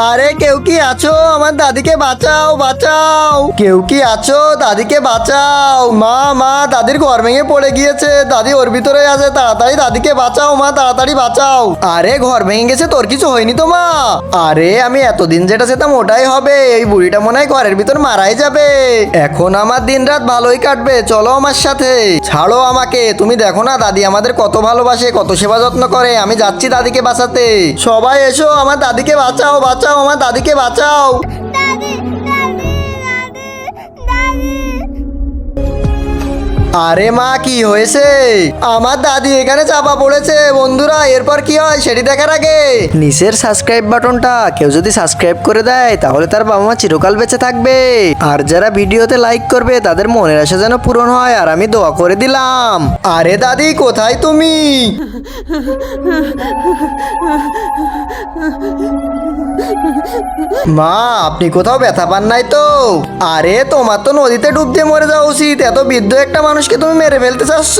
আরে কেউ কি আছো? আমার দাদিকে বাঁচাও, বাঁচাও। কেউ কি আছো? দাদিকে বাঁচাও। মা মা, দাদির ঘর ভেঙে পড়ে গিয়েছে, দাদি ওর ভিতরে আছে, তাড়াতাড়ি দাদিকে বাঁচাও মা, তাড়াতাড়ি বাঁচাও। আরে ঘর ভেঙে গেছে, তোর কিছু হয়নি তো মা? আরে আমি এতদিন যেটা যেতাম ওটাই হবে, এই বুড়িটা মনে হয় ঘরের ভিতর মারাই যাবে। এখন আমার দিন রাত ভালোই কাটবে, চলো আমার সাথে। ছাড়ো আমাকে, তুমি দেখো না দাদি আমাদের কত ভালোবাসে, কত সেবা যত্ন করে। আমি যাচ্ছি দাদিকে বাঁচাতে। সবাই এসো, আমার দাদিকে বাঁচাও, বাঁচাও, আমার দাদিকে বাঁচাও। দাদি দাদি দাদি দাদি। আরে মা, কি হয়েছে? আমার দাদি এখানে চাপা পড়েছে। বন্ধুরা, এরপর কি হয় সেটি দেখার আগে নিচের সাবস্ক্রাইব বাটনটা কেউ যদি সাবস্ক্রাইব করে দেয় তাহলে তার বাবা মা চিরকাল বেঁচে থাকবে। আর যারা ভিডিওতে লাইক করবে তাদের মনের আশা যেন পূরণ হয়, আর আমি দোয়া করে দিলাম। আরে দাদি, কোথায় তুমি? মা, আপনি কোথাও ব্যথা পান নাই তো? আরে তোমার তো নদীতে ডুব দিয়ে মরে যাওয়া উচিত, এত বৃদ্ধ একটা মানুষকে তুমি মেরে ফেলতে চাচ্ছ।